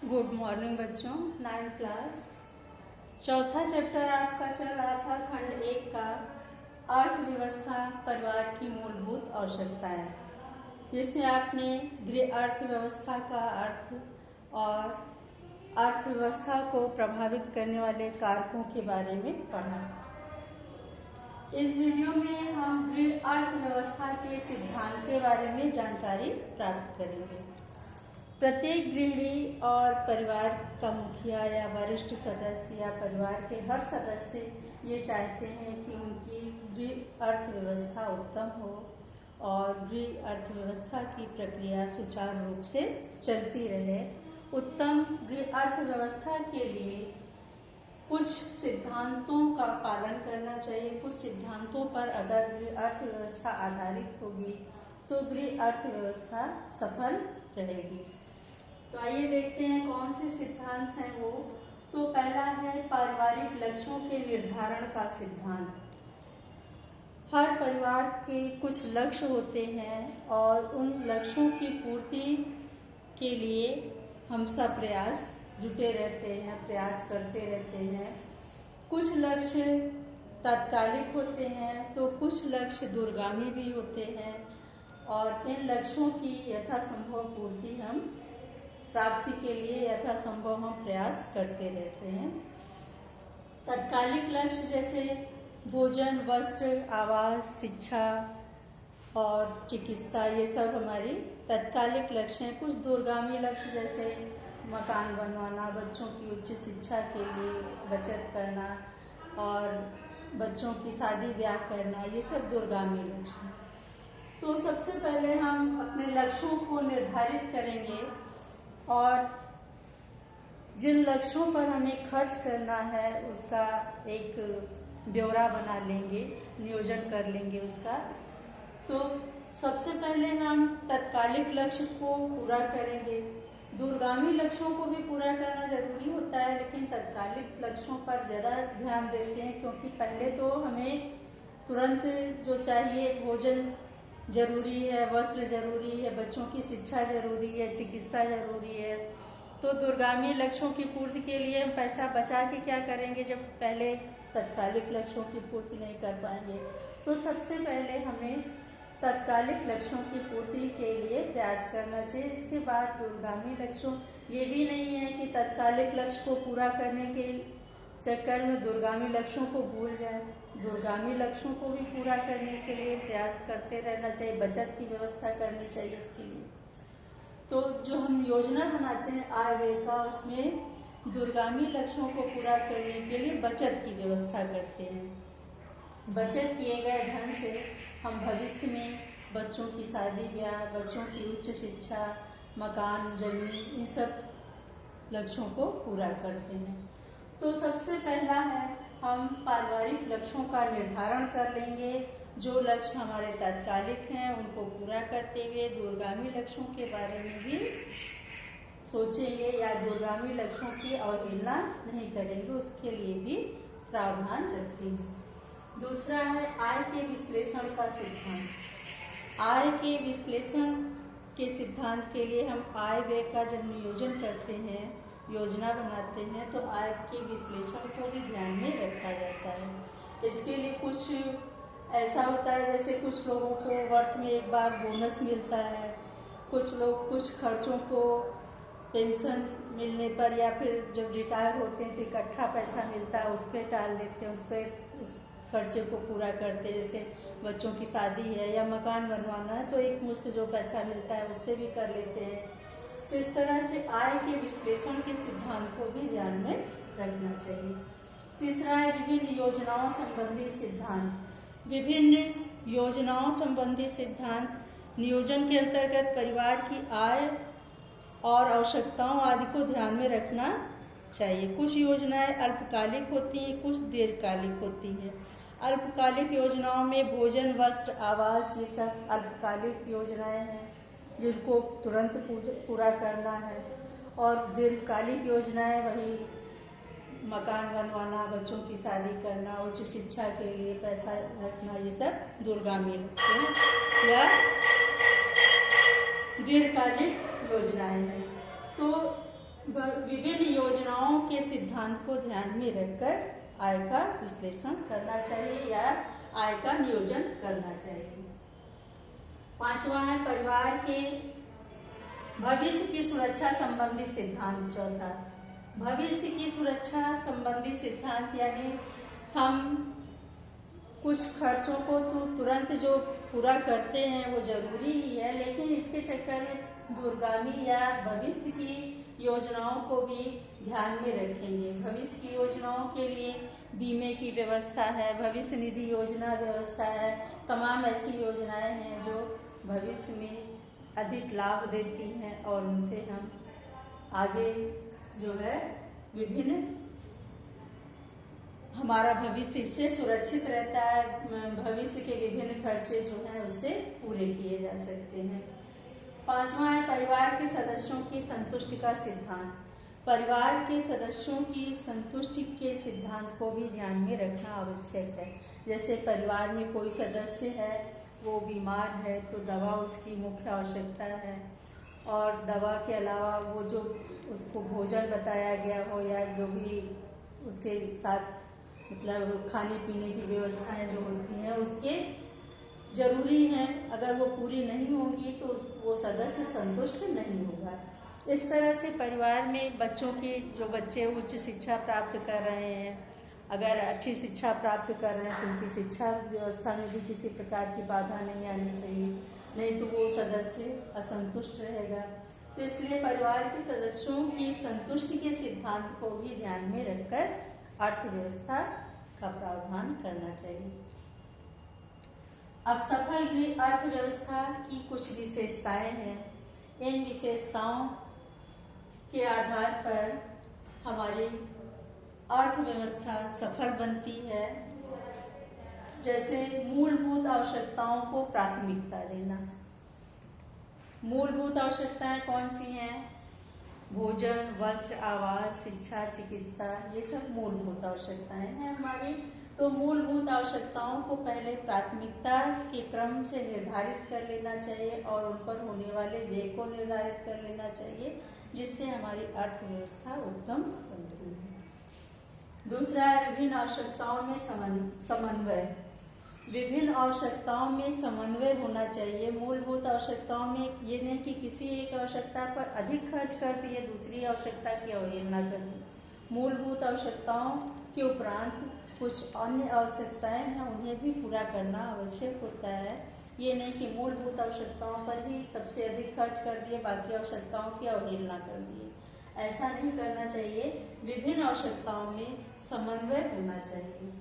Good morning बच्चों। 9th class चौथा chapter आपका चल रहा था खंड 1 का अर्थव्यवस्था परिवार की मूलभूत आवश्यकताएं, जिसमें आपने गृह अर्थव्यवस्था का अर्थ और अर्थव्यवस्था को प्रभावित करने वाले कारकों के बारे में पढ़ा। इस वीडियो में हम गृह अर्थव्यवस्था के सिद्धांत के बारे में जानकारी प्राप्त करेंगे। प्रत्येक गृहिणी और परिवार का मुखिया या वरिष्ठ सदस्य या परिवार के हर सदस्य ये चाहते हैं कि उनकी गृह अर्थव्यवस्था उत्तम हो और गृह अर्थव्यवस्था की प्रक्रिया सुचारू रूप से चलती रहे। उत्तम गृह अर्थव्यवस्था के लिए कुछ सिद्धांतों का पालन करना चाहिए। कुछ सिद्धांतों पर अगर गृह अर्थव्यवस्था आधारित होगी तो गृह अर्थव्यवस्था सफल रहेगी। तो आइए देखते हैं कौन से सिद्धांत हैं वो। तो पहला है पारिवारिक लक्ष्यों के निर्धारण का सिद्धांत। हर परिवार के कुछ लक्ष्य होते हैं और उन लक्ष्यों की पूर्ति के लिए हम सब प्रयास जुटे रहते हैं, प्रयास करते रहते हैं। कुछ लक्ष्य तात्कालिक होते हैं तो कुछ लक्ष्य दूरगामी भी होते हैं और इन लक्ष्यों की यथासंभव पूर्ति हम प्राप्ति के लिए यथासंभव हम प्रयास करते रहते हैं। तात्कालिक लक्ष्य जैसे भोजन, वस्त्र, आवास, शिक्षा और चिकित्सा, ये सब हमारी तात्कालिक लक्ष्य हैं। कुछ दूरगामी लक्ष्य जैसे मकान बनवाना, बच्चों की उच्च शिक्षा के लिए बचत करना और बच्चों की शादी ब्याह करना, ये सब दूरगामी लक्ष्य हैं। तो सबसे पहले हम अपने लक्ष्यों को निर्धारित करेंगे और जिन लक्ष्यों पर हमें खर्च करना है उसका एक ब्यौरा बना लेंगे, नियोजन कर लेंगे उसका। तो सबसे पहले हम तात्कालिक लक्ष्य को पूरा करेंगे। दूरगामी लक्ष्यों को भी पूरा करना जरूरी होता है, लेकिन तात्कालिक लक्ष्यों पर ज़्यादा ध्यान देते हैं क्योंकि पहले तो हमें तुरंत जो चाहिए, भोजन जरूरी है, वस्त्र जरूरी है, बच्चों की शिक्षा जरूरी है, चिकित्सा जरूरी है। तो दूरगामी लक्ष्यों की पूर्ति के लिए हम पैसा बचा के क्या करेंगे जब पहले तात्कालिक लक्ष्यों की पूर्ति नहीं कर पाएंगे। तो सबसे पहले हमें तात्कालिक लक्ष्यों की पूर्ति के लिए प्रयास करना चाहिए। इसके बाद दूरगामी लक्ष्यों, ये भी नहीं है कि तात्कालिक लक्ष्य को पूरा करने के चक्कर में दूरगामी लक्ष्यों को भूल जाए। दूरगामी लक्ष्यों को भी पूरा करने के लिए प्रयास करते रहना चाहिए, बचत की व्यवस्था करनी चाहिए इसके लिए। तो जो हम योजना बनाते हैं आय व्यय का, उसमें दूरगामी लक्ष्यों को पूरा करने के लिए बचत की व्यवस्था करते हैं। बचत किए गए धन से हम भविष्य में बच्चों की शादी ब्याह, बच्चों की उच्च शिक्षा, मकान, जमीन, इन सब लक्ष्यों को पूरा करते हैं। तो सबसे पहला है हम पारिवारिक लक्ष्यों का निर्धारण कर लेंगे। जो लक्ष्य हमारे तात्कालिक हैं उनको पूरा करते हुए दूरगामी लक्ष्यों के बारे में भी सोचेंगे या दूरगामी लक्ष्यों की अवहेलना नहीं करेंगे, उसके लिए भी प्रावधान रखेंगे। दूसरा है आय के विश्लेषण का सिद्धांत। आय के विश्लेषण के सिद्धांत के लिए हम आय व्यय का जब नियोजन करते हैं, योजना बनाते हैं, तो आय के विश्लेषण को भी ध्यान में रखा जाता है। इसके लिए कुछ ऐसा होता है जैसे कुछ लोगों को वर्ष में एक बार बोनस मिलता है, कुछ लोग कुछ खर्चों को पेंशन मिलने पर या फिर जब रिटायर होते हैं तो इकट्ठा पैसा मिलता है, उस पर टाल देते हैं, उस खर्चे को पूरा करते हैं। जैसे बच्चों की शादी है या मकान बनवाना है तो एक मुश्त जो पैसा मिलता है उससे भी कर लेते हैं। तो इस तरह से आय के विश्लेषण के सिद्धांत को भी ध्यान में रखना चाहिए। तीसरा है विभिन्न योजनाओं संबंधी सिद्धांत। विभिन्न योजनाओं संबंधी सिद्धांत नियोजन के अंतर्गत परिवार की आय और आवश्यकताओं आदि को ध्यान में रखना चाहिए। कुछ योजनाएं अल्पकालिक होती हैं, कुछ दीर्घकालिक होती हैं। अल्पकालिक योजनाओं में भोजन, वस्त्र, आवास, ये सब अल्पकालिक योजनाएं हैं जिनको तुरंत पूरा करना है। और दीर्घकालिक योजनाएं वही मकान बनवाना, बच्चों की शादी करना, उच्च शिक्षा के लिए पैसा रखना, ये सब दूरगामी या दीर्घकालिक योजनाएं हैं। तो विभिन्न योजनाओं के सिद्धांत को ध्यान में रखकर आय का विश्लेषण करना चाहिए या आय का नियोजन करना चाहिए। 5वां है परिवार के भविष्य की सुरक्षा संबंधी सिद्धांत। चौथा, भविष्य की सुरक्षा संबंधी सिद्धांत यानी हम कुछ खर्चों को तो तुरंत जो पूरा करते हैं वो जरूरी ही है, लेकिन इसके चक्कर में दूरगामी या भविष्य की योजनाओं को भी ध्यान में रखेंगे। भविष्य की योजनाओं के लिए बीमे की व्यवस्था है, भविष्य निधि योजना व्यवस्था है, तमाम ऐसी योजनाएं हैं जो भविष्य में अधिक लाभ देती हैं और उनसे हम आगे जो है विभिन्न हमारा भविष्य इससे सुरक्षित रहता है। भविष्य के विभिन्न खर्चे जो हैं उससे पूरे किए जा सकते हैं। 5वां है परिवार के सदस्यों की संतुष्टि का सिद्धांत। परिवार के सदस्यों की संतुष्टि के सिद्धांत को भी ध्यान में रखना आवश्यक है। जैसे परिवार में कोई सदस्य है वो बीमार है तो दवा उसकी मुख्य आवश्यकता है, और दवा के अलावा वो जो उसको भोजन बताया गया हो या जो भी उसके साथ मतलब खाने पीने की व्यवस्थाएं जो होती हैं उसके जरूरी हैं, अगर वो पूरी नहीं होगी तो वो सदस्य संतुष्ट नहीं होगा। इस तरह से परिवार में बच्चों की जो बच्चे उच्च शिक्षा प्राप्त कर रहे हैं, अगर अच्छी शिक्षा प्राप्त कर रहे हैं तो उनकी शिक्षा व्यवस्था में भी किसी प्रकार की बाधा नहीं आनी चाहिए, नहीं तो वो सदस्य असंतुष्ट रहेगा। तो इसलिए परिवार के सदस्यों की संतुष्टि के सिद्धांत को भी ध्यान में रखकर अर्थव्यवस्था का प्रावधान करना चाहिए। अब सफल अर्थव्यवस्था की कुछ विशेषताएं हैं। इन विशेषताओं के आधार पर हमारी अर्थव्यवस्था सफल बनती है। जैसे मूलभूत आवश्यकताओं को प्राथमिकता देना। मूलभूत आवश्यकताएं कौन सी हैं? भोजन, वस्त्र, आवास, शिक्षा, चिकित्सा, ये सब मूलभूत आवश्यकताएं हैं हमारी। तो मूलभूत आवश्यकताओं को पहले प्राथमिकता के क्रम से निर्धारित कर लेना चाहिए और उन पर होने वाले व्यय को निर्धारित कर लेना चाहिए, जिससे हमारी अर्थव्यवस्था उत्तम बनती है। दूसरा है विभिन्न आवश्यकताओं में समन्वय। विभिन्न आवश्यकताओं में समन्वय होना चाहिए। मूलभूत आवश्यकताओं में ये नहीं कि किसी एक आवश्यकता पर अधिक खर्च कर दिए, दूसरी आवश्यकता की अवहेलना कर दी। मूलभूत आवश्यकताओं के उपरांत कुछ अन्य आवश्यकताएं हैं, उन्हें भी पूरा करना आवश्यक होता है। ये नहीं कि मूलभूत आवश्यकताओं पर ही सबसे अधिक खर्च कर दिए, बाकी आवश्यकताओं की अवहेलना कर दी। ऐसा नहीं करना चाहिए। विभिन्न आवश्यकताओं में समन्वय होना चाहिए।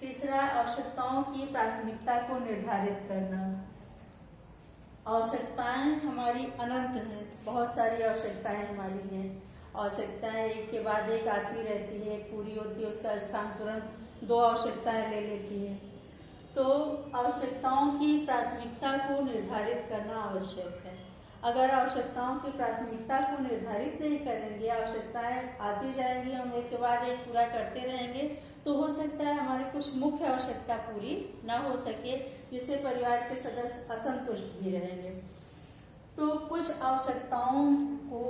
तीसरा, आवश्यकताओं की प्राथमिकता को निर्धारित करना। आवश्यकताएं हमारी अनंत हैं, बहुत सारी आवश्यकताएं हमारी हैं। आवश्यकताएं एक के बाद एक आती रहती है, पूरी होती है, उसका स्थान तुरंत दो आवश्यकताएं ले लेती है। तो आवश्यकताओं की प्राथमिकता को निर्धारित करना आवश्यक है। अगर आवश्यकताओं की प्राथमिकता को निर्धारित नहीं करेंगे, आवश्यकताएं आती जाएंगी, हम एक के बाद एक पूरा करते रहेंगे, तो हो सकता है हमारी कुछ मुख्य आवश्यकता पूरी न हो सके, जिससे परिवार के सदस्य असंतुष्ट भी रहेंगे। तो कुछ आवश्यकताओं को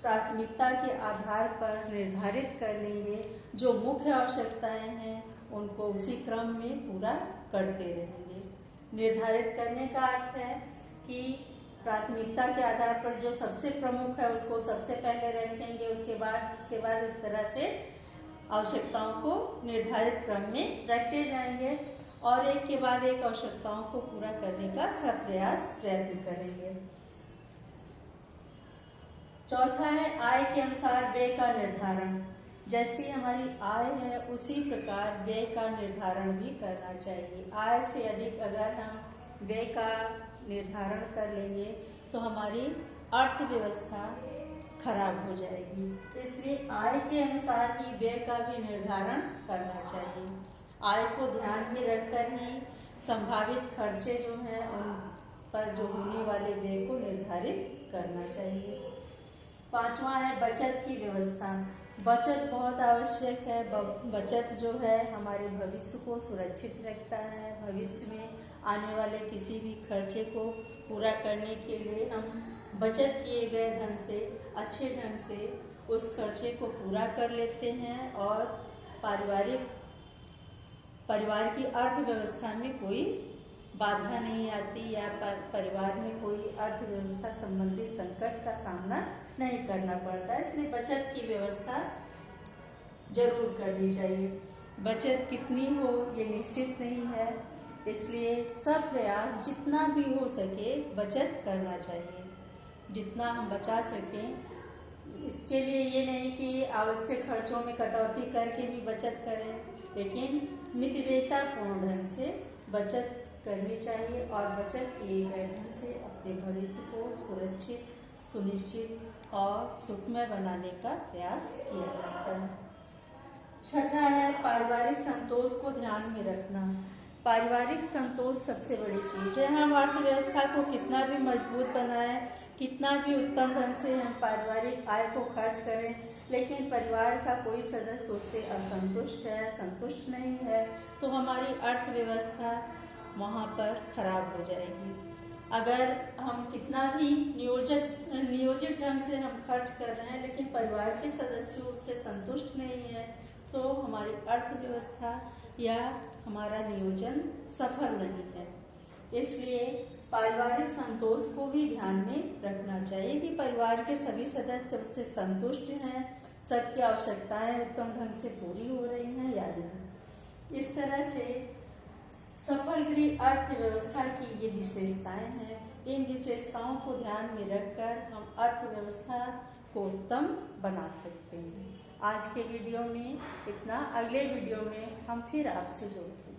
प्राथमिकता के आधार पर निर्धारित कर लेंगे। जो मुख्य आवश्यकताएं हैं उनको उसी क्रम में पूरा करते रहेंगे। निर्धारित करने का अर्थ है कि प्राथमिकता के आधार पर जो सबसे प्रमुख है उसको सबसे पहले रखेंगे, उसके बाद इस तरह से आवश्यकताओं को निर्धारित क्रम में रखते जाएंगे और एक के बाद एक आवश्यकताओं को पूरा करने का सब प्रयत्न करेंगे। चौथा है आय के अनुसार व्यय का निर्धारण। जैसी हमारी आय है उसी प्रकार व्यय का निर्धारण भी करना चाहिए। आय से अधिक अगर हम व्यय का निर्धारण कर लेंगे तो हमारी अर्थव्यवस्था खराब हो जाएगी। इसलिए आय के अनुसार ही व्यय का भी निर्धारण करना चाहिए। आय को ध्यान में रखकर ही संभावित खर्चे जो हैं उन पर जो होने वाले व्यय को निर्धारित करना चाहिए। पांचवा है बचत की व्यवस्था। बचत बहुत आवश्यक है। बचत जो है हमारे भविष्य को सुरक्षित रखता है। भविष्य में आने वाले किसी भी खर्चे को पूरा करने के लिए हम बचत किए गए धन से अच्छे ढंग से उस खर्चे को पूरा कर लेते हैं और परिवार की अर्थव्यवस्था में कोई बाधा नहीं आती या परिवार में कोई अर्थव्यवस्था संबंधी संकट का सामना नहीं करना पड़ता। इसलिए बचत की व्यवस्था जरूर करनी चाहिए। बचत कितनी हो ये निश्चित नहीं है, इसलिए सब प्रयास जितना भी हो सके बचत करना चाहिए, जितना हम बचा सकें। इसके लिए ये नहीं कि आवश्यक खर्चों में कटौती करके भी बचत करें, लेकिन मितव्ययितापूर्ण ढंग से बचत करनी चाहिए और बचत किए गए धन से अपने भविष्य को सुरक्षित, सुनिश्चित और सुखमय बनाने का प्रयास किया जाता है। छठा है पारिवारिक संतोष को ध्यान में रखना। पारिवारिक संतोष सबसे बड़ी चीज है। हम अर्थव्यवस्था को कितना भी मजबूत बनाएं, कितना भी उत्तम ढंग से हम पारिवारिक आय को खर्च करें, लेकिन परिवार का कोई सदस्य उससे असंतुष्ट है, संतुष्ट नहीं है, तो हमारी अर्थव्यवस्था वहाँ पर खराब हो जाएगी। अगर हम कितना भी नियोजित ढंग से हम खर्च कर रहे हैं, लेकिन परिवार के सदस्य उससे संतुष्ट नहीं है, तो हमारी अर्थव्यवस्था या हमारा नियोजन सफल नहीं है। इसलिए पारिवारिक संतोष को भी ध्यान में रखना चाहिए कि परिवार के सभी सदस्य उससे संतुष्ट हैं, सबकी आवश्यकताएं उत्तम ढंग से पूरी हो रही हैं या नहीं। इस तरह से सफल गृह अर्थव्यवस्था की ये विशेषताएं हैं। इन विशेषताओं को ध्यान में रखकर हम अर्थव्यवस्था को उत्तम बना सकते हैं। आज के वीडियो में इतना। अगले वीडियो में हम फिर आपसे जुड़ेंगे।